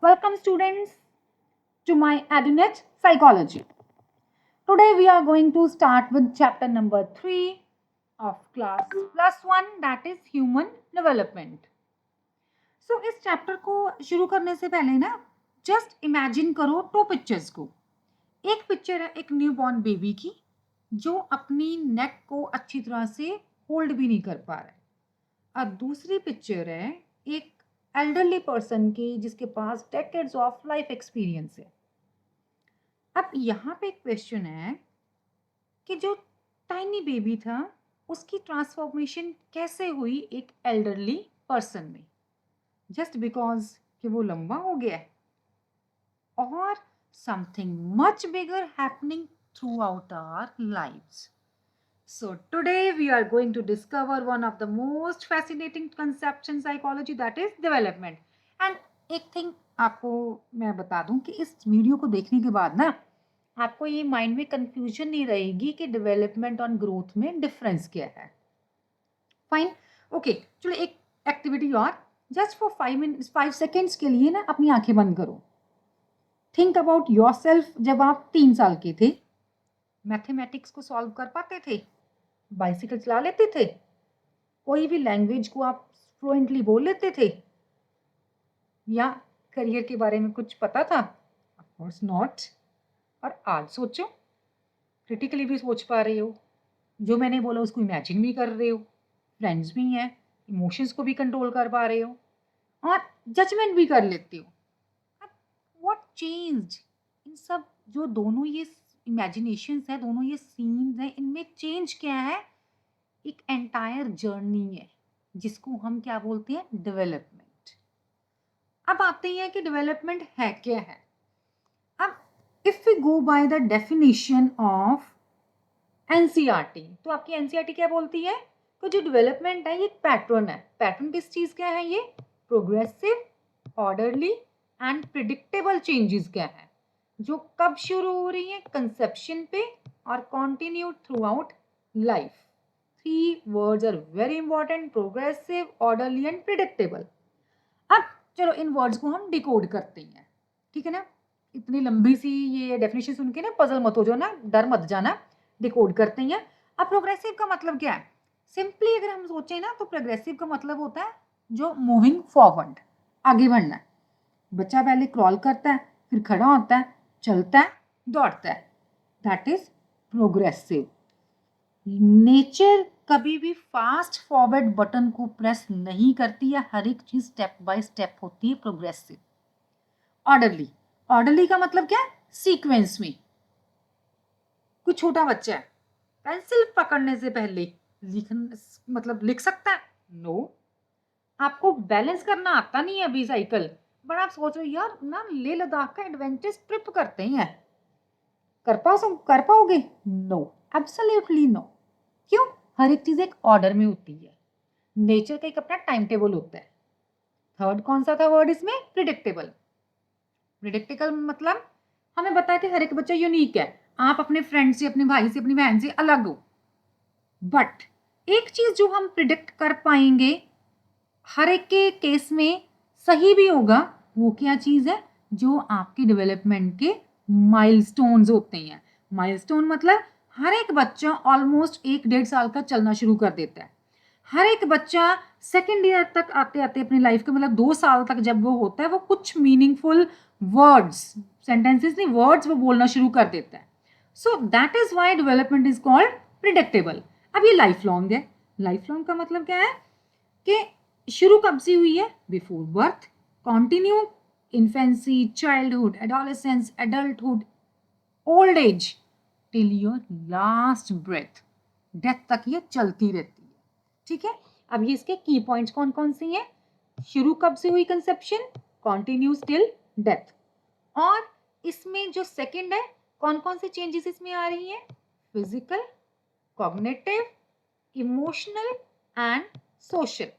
Welcome students to my EduNet Psychology. Today we are going to start with chapter number 3 of class plus 1, that is human development. So इस chapter को शुरू करने से पहले ना just imagine करो 2 pictures को. एक पिक्चर है एक न्यू बॉर्न बेबी की जो अपनी नेक को अच्छी तरह से होल्ड भी नहीं कर पा रहा है, और दूसरी पिक्चर है एक एल्डरली पर्सन की जिसके पास डेकेड्स ऑफ लाइफ एक्सपीरियंस है. अब यहाँ पे एक क्वेश्चन है कि जो टाइनी बेबी था उसकी ट्रांसफॉर्मेशन कैसे हुई एक एल्डरली पर्सन में, जस्ट बिकॉज कि वो लंबा हो गया है, और something much bigger happening throughout our lives. So today we are going to discover one of the most fascinating concepts in psychology, that is development. And एक thing आपको मैं बता दूं कि इस वीडियो को देखने के बाद ना आपको ये माइंड में कंफ्यूजन नहीं रहेगी कि डेवलपमेंट और ग्रोथ में डिफरेंस क्या है. फाइन, ओके, चलो एक एक्टिविटी और, जस्ट फॉर 5 सेकेंड्स के लिए ना अपनी आंखें बंद करो. थिंक अबाउट योरसेल्फ जब आप 3 साल के थे. मैथमेटिक्स को सॉल्व कर पाते थे, बाइसिकल चला लेते थे, कोई भी लैंग्वेज को आप फ्लुएंटली बोल लेते थे, या करियर के बारे में कुछ पता था? Of course not. और आज सोचो, क्रिटिकली भी सोच पा रहे हो, जो मैंने बोला उसको इमेजिन भी कर रहे हो, फ्रेंड्स भी हैं, इमोशंस को भी कंट्रोल कर पा रहे हो, और जजमेंट भी कर लेते हो. व्हाट चेंज्ड इन सब? जो दोनों ये इमेजिनेशंस है, दोनों ये सीन्स हैं, इनमें चेंज क्या है? एक एंटायर जर्नी है जिसको हम क्या बोलते हैं? डेवलपमेंट. अब आते हैं कि डेवलपमेंट है क्या है. अब if we go by the definition of NCERT, तो आपकी एनसीईआरटी क्या बोलती है? तो जो डेवलपमेंट है ये एक पैटर्न है. पैटर्न किस चीज का है? ये progressive, orderly and predictable changes क्या है, जो कब शुरू हो रही है? कंसेप्शन पे, और continue throughout life. 3 words are very important: progressive, orderly and predictable. अब चलो इन वर्ड्स को हम डिकोड करते हैं, ठीक है ना? इतनी लंबी सी ये डेफिनेशन सुन के ना पजल मत हो जाओ ना, डर मत जाना. डिकोड करते हैं. अब प्रोग्रेसिव का मतलब क्या है? सिंपली अगर हम सोचें ना तो प्रोग्रेसिव का मतलब होता है जो मूविंग फॉरवर्ड, आगे बढ़ना है. बच्चा पहले क्रॉल करता है, फिर खड़ा होता है, चलता है, दौड़ता है, दैट इज प्रोग्रेसिव. नेचर कभी भी फास्ट फॉरवर्ड बटन को प्रेस नहीं करती है, हर एक चीज स्टेप बाय स्टेप होती है. प्रोग्रेसिव. ऑर्डरली, ऑर्डरली का मतलब क्या है? सीक्वेंस में. कोई छोटा बच्चा है, पेंसिल पकड़ने से पहले लिख सकता है? नो. आपको बैलेंस करना आता नहीं है अभी साइकिल, बट आप सोच रहे हो यार ना लेह लद्दाख का एडवेंचर ट्रिप करते हैं, कर पाओगे? No, absolutely no. क्यों? हर एक चीज एक ऑर्डर में होती है. नेचर का एक अपना टाइम टेबल होता है. थर्ड कौन सा था वर्ड इसमें? प्रिडिक्टेबल. प्रिडिक्टेबल मतलब हमें बताया कि हर एक बच्चा यूनिक है, आप अपने फ्रेंड से, अपने भाई से, अपनी बहन से अलग हो, बट एक चीज जो हम प्रिडिक्ट कर पाएंगे हर एक के केस में सही भी होगा, वो क्या चीज है? जो आपके डेवलपमेंट के माइलस्टोन्स होते हैं. माइलस्टोन मतलब हर एक बच्चा ऑलमोस्ट 1-1.5 साल का चलना शुरू कर देता है. हर एक बच्चा सेकेंड ईयर तक आते आते अपनी लाइफ के मतलब 2 साल तक जब वो होता है, वो कुछ मीनिंगफुल वर्ड्स, सेंटेंसेस नहीं, वर्ड्स वो बोलना शुरू कर देता है. So that is why development is called predictable. अब ये लाइफ लॉन्ग है. लाइफ लॉन्ग का मतलब क्या है? कि शुरू कब से हुई है? Before birth, continue infancy, childhood, adolescence, adulthood, old age, till your last breath, death तक ये चलती रहती है. ठीक है. अब ये इसके की पॉइंट्स कौन कौन से हैं? शुरू कब से हुई कंसेप्शन, कंटिन्यूस टिल डेथ, और इसमें जो सेकंड है कौन कौन से चेंजेस इसमें आ रही हैं? Physical, cognitive, emotional and social.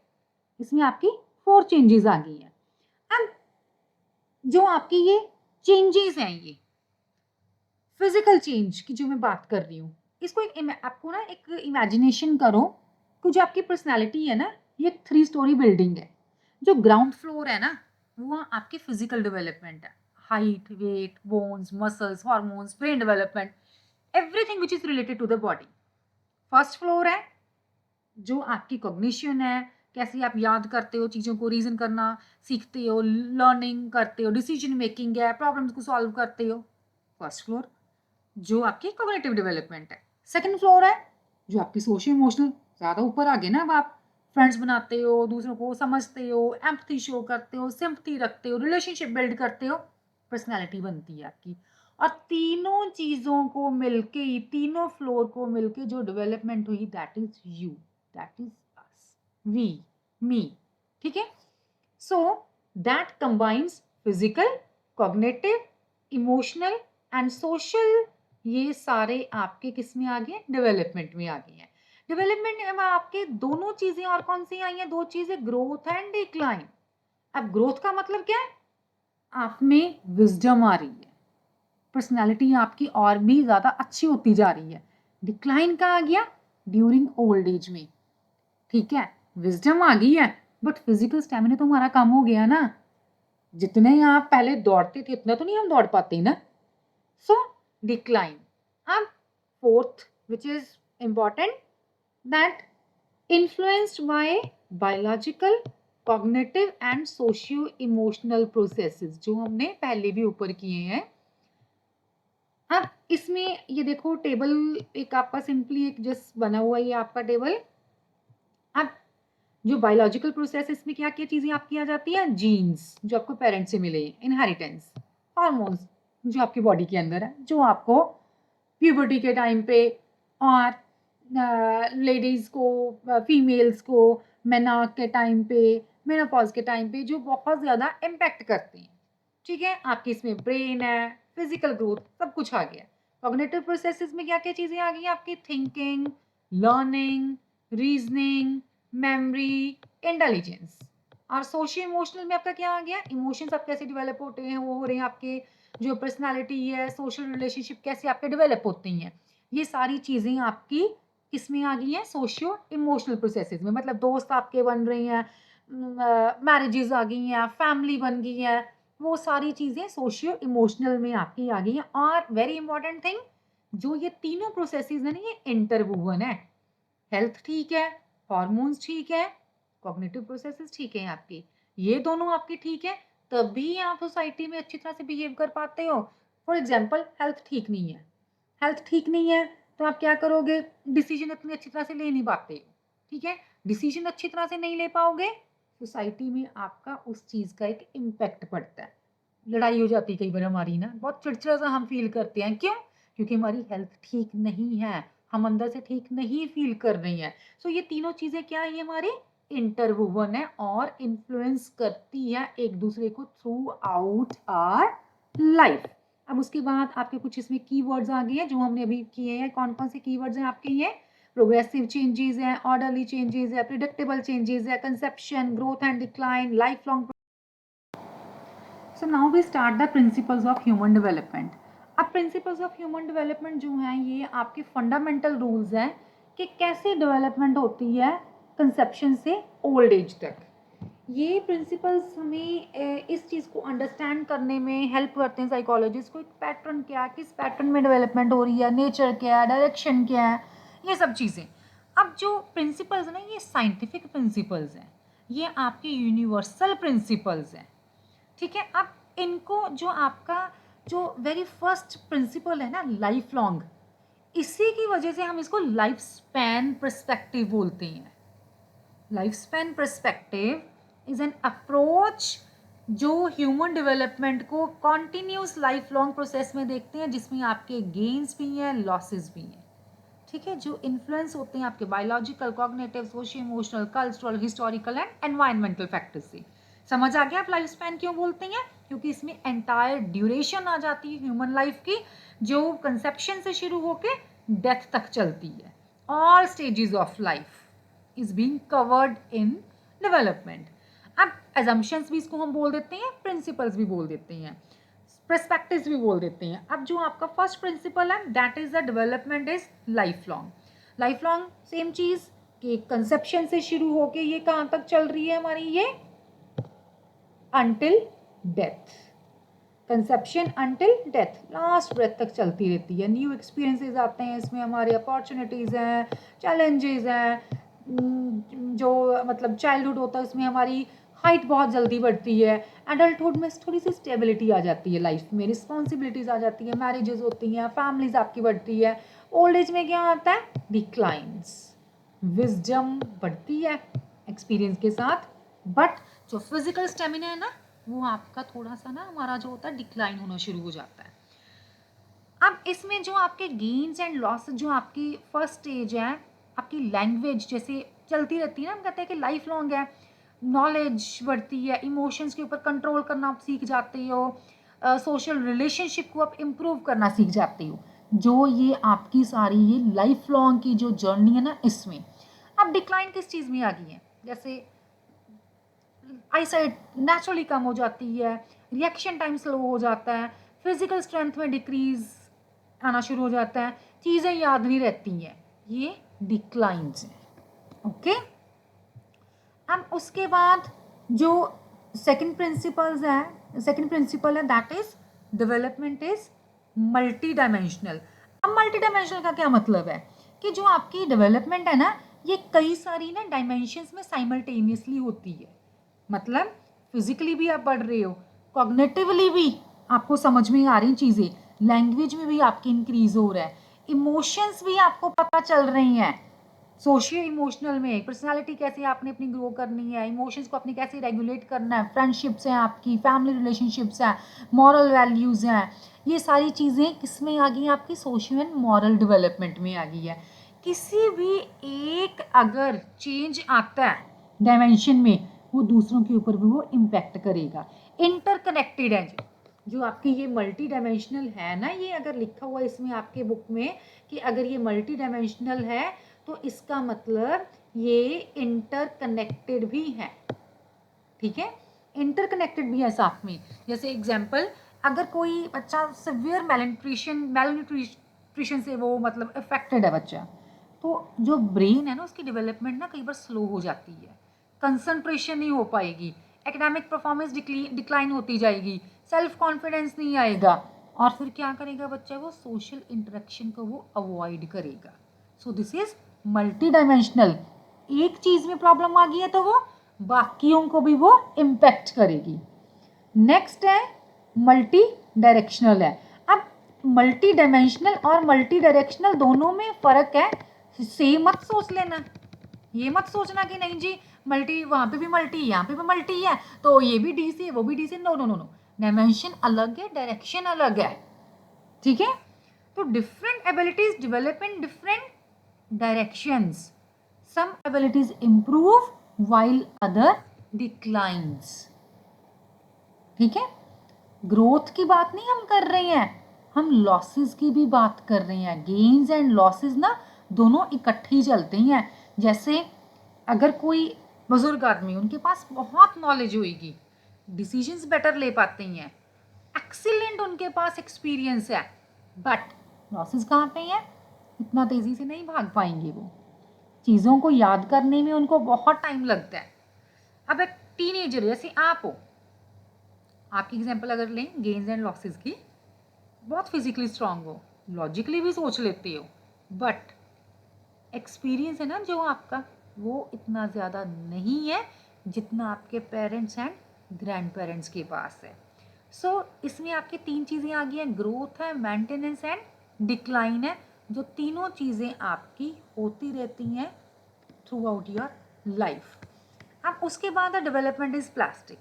इसमें आपकी 4 चेंजेस आ गई हैं. अब जो आपकी ये चेंजेस हैं, ये फिजिकल चेंज की जो मैं बात कर रही हूँ, इसको आपको ना एक इमेजिनेशन करो कि जो आपकी पर्सनालिटी है ना, ये एक 3 स्टोरी बिल्डिंग है. जो ग्राउंड फ्लोर है ना, वो आपकी फिजिकल डेवलपमेंट है, height, weight, bones, muscles, hormones, brain development, everything which is related to the body. First floor है जो आपकी कॉग्निशन है, कैसे आप याद करते हो चीज़ों को, रीजन करना सीखते हो, लर्निंग करते हो, डिसीजन मेकिंग है, प्रॉब्लम्स को सॉल्व करते हो, फर्स्ट फ्लोर जो आपकी कॉग्निटिव डेवलपमेंट है। सेकंड फ्लोर है जो आपकी सोशल इमोशनल, ज़्यादा ऊपर आ गए ना, अब आप फ्रेंड्स बनाते हो, दूसरों को समझते हो, एम्पैथी शो करते हो, सिंपैथी रखते हो, रिलेशनशिप बिल्ड करते हो, पर्सनैलिटी बनती है आपकी। और तीनों चीज़ों को मिलके ही, तीनों फ्लोर को मिलके जो डेवलपमेंट हुई, that is you, that is us, we, me. ठीक है, so that combines physical, cognitive, emotional and social, ये सारे आपके किस में आ गए, डेवलपमेंट में आ गए हैं। डेवलपमेंट में आपके दोनों चीजें और कौन सी आई हैं, दो चीजें, ग्रोथ एंड डिक्लाइन। अब ग्रोथ का मतलब क्या है, आप में विजडम आ रही है, पर्सनैलिटी आपकी और भी ज़्यादा अच्छी होती जा रही है। डिक्लाइन का आ गया ड्यूरिंग ओल्ड एज में, ठीक है, विजडम आ गई है, बट फिजिकल स्टेमिना तो हमारा कम हो गया ना, जितने आप पहले दौड़ते थे उतना तो नहीं हम दौड़ पाते ना, सो डिक्लाइन। अब fourth which is important, that influenced by biological, cognitive and socio emotional processes, जो हमने पहले भी ऊपर किए हैं। अब इसमें ये देखो टेबल एक आपका सिंपली एक जस्ट बना हुआ है, ये आपका टेबल। अब जो बायोलॉजिकल प्रोसेस, इसमें क्या क्या चीजें आपकी आ जाती है, जीन्स जो आपको पेरेंट्स से मिले, इनहेरिटेंस, हार्मोन्स जो आपकी बॉडी के अंदर है, जो आपको प्यूबर्टी के टाइम पे, और लेडीज को, फीमेल्स को मेनॉर्क के टाइम पे, मेनोपॉज के टाइम पे, जो बहुत ज़्यादा इम्पैक्ट करते हैं। ठीक है, आपकी इसमें ब्रेन है, फिजिकल ग्रोथ, सब कुछ आ गया। कॉग्निटिव प्रोसेसेस में क्या क्या चीज़ें आ गई आपकी, thinking, learning, reasoning, memory, intelligence. और सोशियो इमोशनल में आपका क्या आ गया, इमोशंस आप कैसे डेवलप होते हैं, वो हो रहे हैं आपके, जो पर्सनालिटी है, सोशल रिलेशनशिप कैसे आपके डेवलप होती हैं, ये सारी चीज़ें आपकी किस में आ गई हैं, सोशियो इमोशनल प्रोसेसेस में। मतलब दोस्त आपके बन रहे हैं, मैरिजेस आ गई हैं, फैमिली बन गई है, वो सारी चीज़ें सोशियो इमोशनल में आपकी आ गई हैं। और वेरी इंपॉर्टेंट थिंग, जो ये तीनों प्रोसेसेस हैं ना, ये इंटरवूवन है। हेल्थ ठीक है, हॉर्मोन्स ठीक है, कॉग्निटिव प्रोसेसेस ठीक है आपकी, ये दोनों आपकी ठीक है, तभी आप सोसाइटी में अच्छी तरह से बिहेव कर पाते हो। फॉर एग्जाम्पल, हेल्थ ठीक नहीं है, हेल्थ ठीक नहीं है तो आप क्या करोगे, डिसीजन इतनी अच्छी तरह से ले नहीं पाते, ठीक है, डिसीजन अच्छी तरह से नहीं ले पाओगे, सोसाइटी में आपका उस चीज़ का एक इम्पैक्ट पड़ता है। लड़ाई हो जाती है कई बार हमारी ना, बहुत चिड़चिड़ा सा हम फील करते हैं, क्यों, क्योंकि हमारी हेल्थ ठीक नहीं है, हम अंदर से ठीक नहीं फील कर रही हैं। सो ये तीनों चीज़ें क्या है, हमारी इंटरवूवन है और इन्फ्लुएंस करती है एक दूसरे को थ्रू आउट आवर लाइफ। अब उसके बाद आपके कुछ इसमें कीवर्ड्स आ गए हैं जो हमने अभी किए हैं। कौन कौन से कीवर्ड्स हैं आपके, ये प्रोग्रेसिव चेंजेस हैं, ऑर्डरली चेंजेस है, प्रिडिक्टेबल चेंजेस है, conception, growth and decline, life long. So now we start the principles of human development. अब प्रिंसिपल्स ऑफ ह्यूमन डेवलपमेंट जो हैं, ये आपके फंडामेंटल रूल्स हैं कि कैसे डेवलपमेंट होती है कंसेप्शन से ओल्ड एज तक। ये प्रिंसिपल्स हमें इस चीज़ को अंडरस्टैंड करने में हेल्प करते हैं साइकोलॉजिस्ट को, एक पैटर्न क्या, किस पैटर्न में डेवलपमेंट हो रही है, नेचर क्या है, डायरेक्शन क्या है, ये सब चीज़ें। अब जो प्रिंसिपल्स हैं ना, ये साइंटिफिक प्रिंसिपल्स हैं, ये आपके यूनिवर्सल प्रिंसिपल्स हैं, ठीक है। अब इनको जो आपका जो वेरी फर्स्ट प्रिंसिपल है ना, लाइफ लॉन्ग, इसी की वजह से हम इसको लाइफ स्पैन पर्सपेक्टिव बोलते हैं। Life span perspective is an approach जो ह्यूमन डेवलपमेंट को कॉन्टिन्यूस लाइफ लॉन्ग प्रोसेस में देखते हैं, जिसमें आपके गेन्स भी हैं, लॉसेस भी हैं, ठीक है, जो इन्फ्लुएंस होते हैं आपके biological, cognitive, socio emotional, cultural, historical and environmental factors से। समझ आ गया आप लाइफ स्पैन क्यों बोलते हैं, क्योंकि इसमें एंटायर ड्यूरेशन आ जाती है ह्यूमन लाइफ की, जो कंसेप्शन से शुरू होकर डेथ तक चलती है। All stages of life is being covered in development. अब एजम्पशंस भी इसको हम बोल देते हैं, प्रिंसिपल्स भी बोल देते हैं, पर्सपेक्टिव्स भी बोल देते हैं। अब जो आपका फर्स्ट प्रिंसिपल है, that is the development is life long. Life long same चीज कि कंसेप्शन से शुरू होके ये कहाँ तक चल रही है हमारी, ये until death. Conception until death, last breath तक चलती रहती है. न्यू एक्सपीरियंसेस आते हैं इसमें, हमारे अपॉर्चुनिटीज़ हैं, चैलेंजेस हैं. जो मतलब चाइल्डहुड होता है उसमें हमारी हाइट बहुत जल्दी बढ़ती है. एडल्टहुड में थोड़ी सी स्टेबिलिटी आ जाती है लाइफ में, रिस्पॉन्सिबिलिटीज़ आ जाती है, मैरिजेस होती हैं, फैमिलीज आपकी बढ़ती है. ओल्ड एज में क्या आता है? डिक्लाइंस. विजडम बढ़ती है एक्सपीरियंस के साथ, बट जो फिजिकल स्टेमिना है ना, वो आपका थोड़ा सा ना हमारा जो होता है डिक्लाइन होना शुरू हो जाता है. अब इसमें जो आपके गेन्स एंड लॉस, जो आपकी फर्स्ट स्टेज है, आपकी लैंग्वेज जैसे चलती रहती है ना, हम कहते हैं कि लाइफ लॉन्ग है. नॉलेज बढ़ती है, इमोशंस के ऊपर कंट्रोल करना आप सीख जाते हो, सोशल रिलेशनशिप को आप इम्प्रूव करना सीख जाते हो. जो ये आपकी सारी ये लाइफ लॉन्ग की जो जर्नी है ना, इसमें अब डिक्लाइन किस चीज़ में आ गई है? जैसे आईसाइट नेचुरली कम हो जाती है, रिएक्शन टाइम स्लो हो जाता है, फिजिकल स्ट्रेंथ में डिक्रीज आना शुरू हो जाता है, चीज़ें याद नहीं रहती हैं. ये डिक्लाइंस हैं. ओके. अब उसके बाद जो सेकंड प्रिंसिपल है that is development is multi dimensional. अब मल्टी डायमेंशनल का क्या मतलब है? कि जो आपकी डेवलपमेंट है ना, ये कई सारी ना डायमेंशंस में साइमल्टेनियसली होती है. मतलब फिजिकली भी आप बढ़ रहे हो, कॉग्निटिवली भी आपको समझ में आ रही चीज़ें, लैंग्वेज में भी आपकी इंक्रीज हो रहा है, इमोशंस भी आपको पता चल रही हैं, सोशियो इमोशनल में पर्सनालिटी कैसे आपने अपनी ग्रो करनी है, इमोशंस को अपने कैसे रेगुलेट करना है, फ्रेंडशिप्स हैं आपकी, फैमिली रिलेशनशिप्स हैं, मॉरल वैल्यूज़ हैं. ये सारी चीज़ें किस में आ गई? आपकी सोशल एंड मॉरल डेवलपमेंट में आ गई है. किसी भी एक अगर चेंज आता है डायमेंशन में, वो दूसरों के ऊपर भी वो इम्पैक्ट करेगा. इंटरकनेक्टेड है जो आपकी ये मल्टी डायमेंशनल है ना, ये अगर लिखा हुआ इसमें आपके बुक में कि अगर ये मल्टी डायमेंशनल है, तो इसका मतलब ये इंटरकनेक्टेड भी है. ठीक है, इंटरकनेक्टेड भी है साथ में. जैसे एग्जांपल, अगर कोई बच्चा सिवियर मैलन्यूट्रिशन से वो मतलब अफेक्टेड है बच्चा, तो जो ब्रेन है ना, उसकी डेवलपमेंट ना कई बार स्लो हो जाती है, कंसंट्रेशन नहीं हो पाएगी, एकेडमिक परफॉर्मेंस डिक्लाइन होती जाएगी, सेल्फ कॉन्फिडेंस नहीं आएगा, और फिर क्या करेगा बच्चा? वो सोशल इंटरेक्शन को वो अवॉइड करेगा. So this is multi dimensional. एक चीज में प्रॉब्लम आ गई है तो वो बाकियों को भी वो इम्पैक्ट करेगी. नेक्स्ट है मल्टी डायरेक्शनल है. अब मल्टी डायमेंशनल और मल्टी डायरेक्शनल दोनों में फर्क है. सेम मत सोच लेना, ये मत सोचना कि नहीं जी मल्टी वहां पे भी मल्टी, यहाँ पे भी मल्टी है, तो ये भी डी से वो भी डी से. No no no no, dimension अलग है, डायरेक्शन अलग है. ठीक है, तो different abilities develop in different directions. Some abilities improve while other declines. ठीक है, ग्रोथ की बात नहीं हम कर रहे हैं, हम लॉसेस की भी बात कर रहे हैं. गेन्स एंड लॉसेस ना दोनों इकट्ठे ही चलते हैं. जैसे अगर कोई बुजुर्ग आदमी, उनके पास बहुत नॉलेज होगी, डिसीजंस बेटर ले पाते हैं, एक्सीलेंट उनके पास एक्सपीरियंस है, बट लॉसेस कहाँ पे हैं? इतना तेजी से नहीं भाग पाएंगे वो, चीज़ों को याद करने में उनको बहुत टाइम लगता है. अब एक टीनेजर जैसे आप हो, आपकी एग्जांपल अगर लें गेन्स एंड लॉसेस की, बहुत फिजिकली स्ट्रांग हो, लॉजिकली भी सोच लेते हो, बट एक्सपीरियंस है ना जो आपका, वो इतना ज़्यादा नहीं है जितना आपके पेरेंट्स एंड ग्रैंड पेरेंट्स के पास है. सो इसमें आपकी तीन चीज़ें आ गई हैं, ग्रोथ है, मेंटेनेंस एंड डिक्लाइन है, जो तीनों चीज़ें आपकी होती रहती हैं थ्रू आउट योर लाइफ. अब उसके बाद डेवलपमेंट इज प्लास्टिक.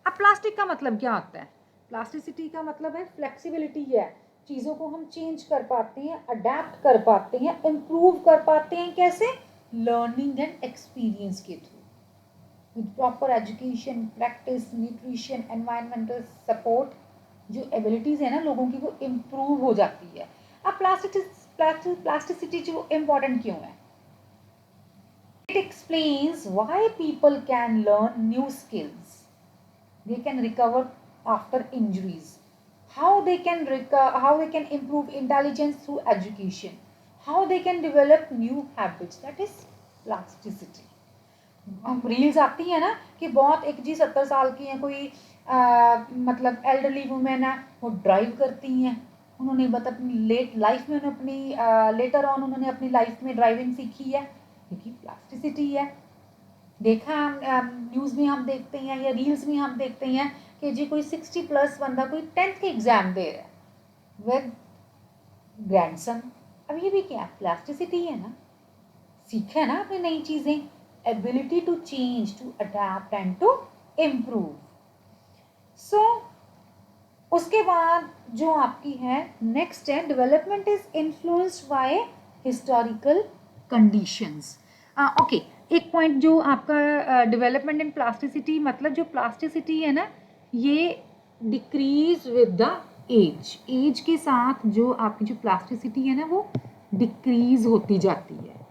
अब प्लास्टिक का मतलब क्या होता है? प्लास्टिसिटी का मतलब है फ्लेक्सिबिलिटी है, चीज़ों को हम चेंज कर पाते हैं, अडेप्ट कर पाते हैं, इम्प्रूव कर पाते हैं. कैसे? लर्निंग एंड एक्सपीरियंस के through, with proper education, practice, nutrition, environmental support. जो एबिलिटीज़ है ना लोगों की, वो इम्प्रूव हो जाती है. अब प्लास्टिसिटी जो इम्पॉर्टेंट क्यों है? It explains why people can learn new skills. They can recover after injuries. How they can improve intelligence through education. How they can develop new habits. That is plasticity. Reels आती है ना कि बहुत एक जी 70 साल की है कोई मतलब एल्डरली वुमेन है, वो ड्राइव करती हैं, उन्होंने बस अपनी लेट लाइफ में उन्होंने अपनी लेटर ऑन उन्होंने अपनी लाइफ में ड्राइविंग सीखी है, क्योंकि प्लास्टिसिटी है। देखा हम न्यूज़ में हम देखते हैं या रील्स में हम देखते हैं कि जी कोई 60+ बंदा कोई 10th के एग्ज़ाम दे रहा है विद ग्रैंडसन। अब ये भी क्या प्लास्टिसिटी है ना, सीखा है ना आपने नई चीज़ें, ability to change, to adapt and to improve. So उसके बाद जो आपकी है नेक्स्ट है development is influenced by historical conditions. Okay, एक पॉइंट जो आपका डेवलपमेंट इन प्लास्टिसिटी, मतलब जो प्लास्टिसिटी है ना ये डिक्रीज विद द एज के साथ जो आपकी जो प्लास्टिसिटी है ना वो डिक्रीज होती जाती है।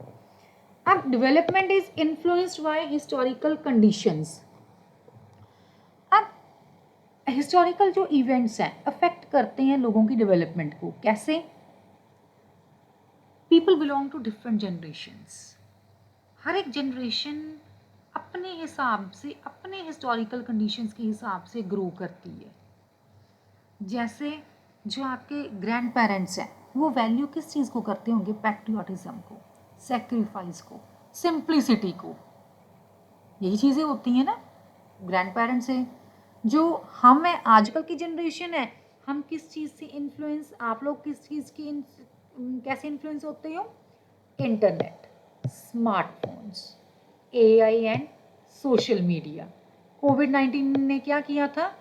अब development is influenced by historical conditions. अब हिस्टोरिकल जो इवेंट्स हैं अफेक्ट करते हैं लोगों की डेवलपमेंट को, कैसे? People belong to different generations, हर एक जनरेशन अपने हिसाब से अपने हिस्टोरिकल कंडीशंस के हिसाब से ग्रो करती है। जैसे जो आपके ग्रैंड पेरेंट्स हैं वो वैल्यू किस चीज़ को करते होंगे? पैट्रियोटिज्म को, सेक्रीफाइस को, सिंप्लिसिटी को, यही चीज़ें होती हैं ना ग्रैंड पेरेंट्स से। जो हम है आजकल की जनरेशन है, हम किस चीज़ से इन्फ्लुएंस, आप लोग किस चीज़ की कैसे इन्फ्लुएंस होते हो? Internet, smartphones, AI and social media. कोविड-19 ने क्या किया था?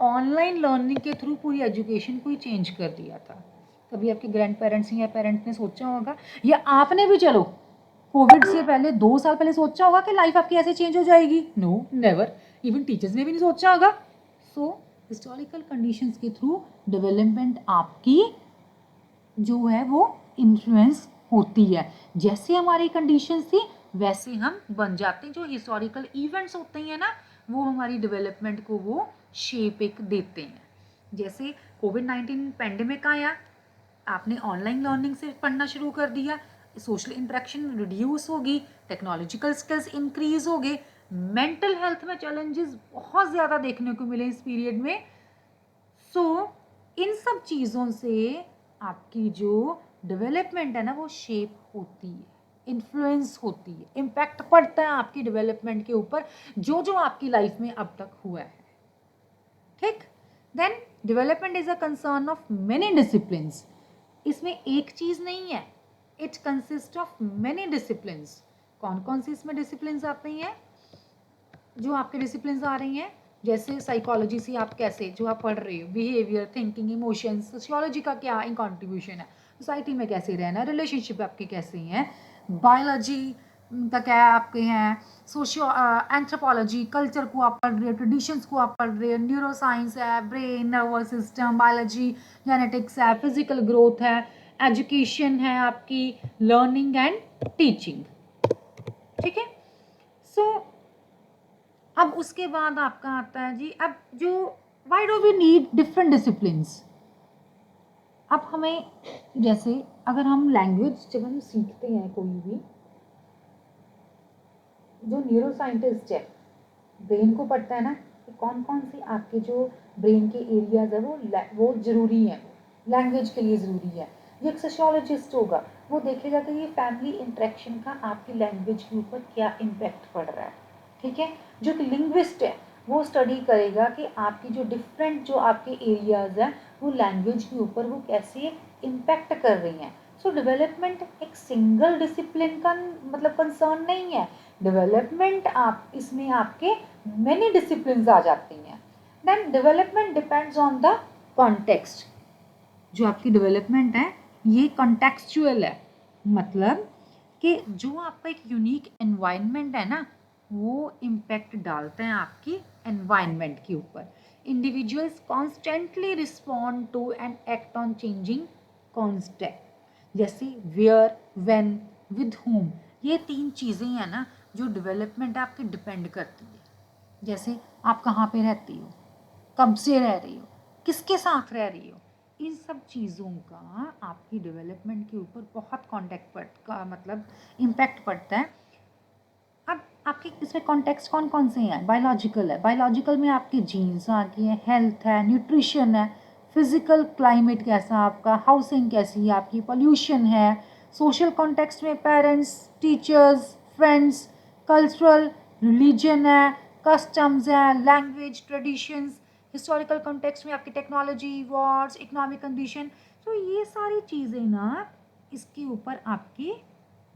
ऑनलाइन लर्निंग के थ्रू पूरी एजुकेशन को ही चेंज कर दिया था। कभी आपके ग्रैंड पेरेंट्स या पेरेंट्स ने सोचा होगा, या आपने भी चलो कोविड से पहले 2 साल पहले सोचा होगा कि लाइफ आपकी ऐसे चेंज हो जाएगी? No, never. इवन टीचर्स ने भी नहीं सोचा होगा। सो हिस्टोरिकल कंडीशंस के थ्रू डेवलपमेंट आपकी जो है वो इन्फ्लुएंस होती है। जैसे हमारी कंडीशंस थी वैसे हम बन जाते हैं। जो हिस्टोरिकल इवेंट्स होते हैं ना वो हमारी डेवलपमेंट को वो शेप एक देते हैं। जैसे कोविड-19 पैंडेमिक आया, आपने ऑनलाइन लर्निंग से पढ़ना शुरू कर दिया, सोशल इंटरेक्शन रिड्यूस होगी, टेक्नोलॉजिकल स्किल्स इंक्रीज हो गए, मेंटल हेल्थ में चैलेंजेस बहुत ज़्यादा देखने को मिले इस पीरियड में। सो इन सब चीज़ों से आपकी जो डेवलपमेंट है ना वो शेप होती है, इन्फ्लुएंस होती है, इम्पैक्ट पड़ता है आपकी डेवलपमेंट के ऊपर जो जो आपकी लाइफ में अब तक हुआ है। ठीक, then development is a concern of many disciplines. इसमें एक चीज़ नहीं है, it consist of many disciplines. कौन कौन सी इसमें डिसिप्लिन्स आती हैं? जो आपके डिसिप्लिन्स आ रही हैं, जैसे साइकोलॉजी से आप कैसे जो आप पढ़ रहे हो, बिहेवियर, थिंकिंग, इमोशंस, सोशियोलॉजी का क्या कंट्रीब्यूशन है, सोसाइटी में कैसे रहना, रिलेशनशिप आपके कैसे हैं, बायोलॉजी का क्या आपके हैं, सोशियो एंथ्रोपोलॉजी, कल्चर को आप पढ़ रहे हो, ट्रेडिशंस को आप पढ़ रहे हो, न्यूरो साइंस है, brain, nervous system, biology, genetics है, फिजिकल ग्रोथ है, एजुकेशन है आपकी, लर्निंग एंड टीचिंग। ठीक है। सो अब उसके बाद आपका आता है जी, अब जो why do we need different disciplines. अब हमें जैसे अगर हम लैंग्वेज जब हम सीखते हैं कोई भी, जो न्यूरो साइंटिस्ट है ब्रेन को पढ़ता है ना कि कौन कौन सी आपके जो ब्रेन के एरियाज है वो ज़रूरी हैं, लैंग्वेज के लिए ज़रूरी है। ये एक सोशियोलॉजिस्ट होगा, वो देखेगा कि ये फैमिली इंटरेक्शन का आपकी लैंग्वेज के ऊपर क्या इम्पैक्ट पड़ रहा है। ठीक है। जो कि लिंग्विस्ट है वो स्टडी करेगा कि आपकी जो डिफरेंट जो आपके एरियाज हैं वो लैंग्वेज के ऊपर वो कैसे इम्पैक्ट कर रही हैं। सो डेवलपमेंट एक सिंगल डिसिप्लिन का मतलब कंसर्न नहीं है, डेवलपमेंट आप इसमें आपके मेनी डिसिप्लिन्स आ जाती हैं। Then development depends on the context. जो आपकी डेवलपमेंट है ये कॉन्टेक्चुअल है, मतलब कि जो आपका एक यूनिक एनवायरनमेंट है ना वो इम्पैक्ट डालते हैं आपकी एनवायरनमेंट के ऊपर। Individuals constantly respond to and act on changing context, जैसे वेयर, व्हेन, विद whom, ये 3 चीज़ें हैं ना जो डेवलपमेंट आपकी डिपेंड करती है। जैसे आप कहाँ पे रहती हो, कब से रह रही हो, किसके साथ रह रही हो, इन सब चीज़ों का आपकी डेवलपमेंट के ऊपर बहुत कॉन्टेक्ट का मतलब इम्पैक्ट पड़ता है। अब आपके इसमें कॉन्टेक्स्ट कौन कौन से हैं? बायोलॉजिकल है, बायोलॉजिकल में आपके जीन्स आ गए हैं, हेल्थ है, न्यूट्रिशन है, फिजिकल क्लाइमेट कैसा आपका, हाउसिंग कैसी है आपकी, पोल्यूशन है, सोशल कॉन्टेक्स्ट में parents, teachers, friends, cultural, religion है, कस्टम्स है, लैंग्वेज, ट्रेडिशंस, हिस्टोरिकल कॉन्टेक्स्ट में आपकी टेक्नोलॉजी, वॉर्स, इकोनॉमिक कंडीशन। तो ये सारी चीज़ें ना इसके ऊपर आपकी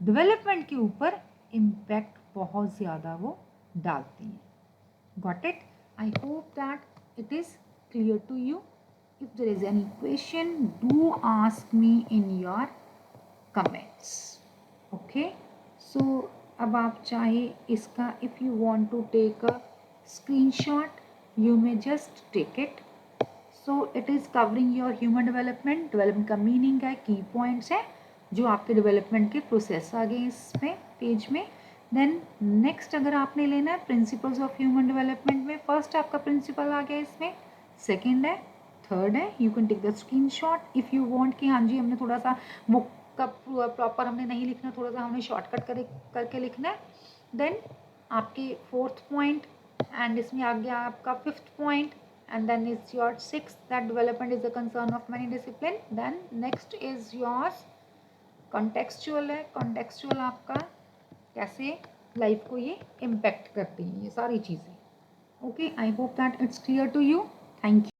डेवलपमेंट के ऊपर इम्पैक्ट बहुत ज़्यादा वो डालती हैं. Got it? I hope that it is clear to you. If there is any question, do ask me in your comments. Okay? So अब आप चाहे इसका if you want to take a screenshot, you may just take it. So it is covering your human development. Development का meaning है, key points है जो आपके development के प्रोसेस आ गए इसमें पेज में. देन नेक्स्ट अगर आपने लेना है प्रिंसिपल्स ऑफ ह्यूमन डेवलपमेंट में, फर्स्ट आपका प्रिंसिपल आ गया इसमें, सेकंड है, थर्ड है. You can take the screenshot if you want कि हाँ जी हमने थोड़ा सा बुक का प्रॉपर हमने नहीं लिखना, थोड़ा सा हमने शॉर्टकट करके लिखना है. देन आपके फोर्थ पॉइंट एंड इसमें आ गया आपका fifth point. And then it's your sixth, that development is the concern of many discipline. Then next is yours contextual है. contextual आपका कैसे लाइफ को ये इम्पैक्ट करती हैं ये सारी चीज़ें. Okay, I hope that it's clear to you. Thank you.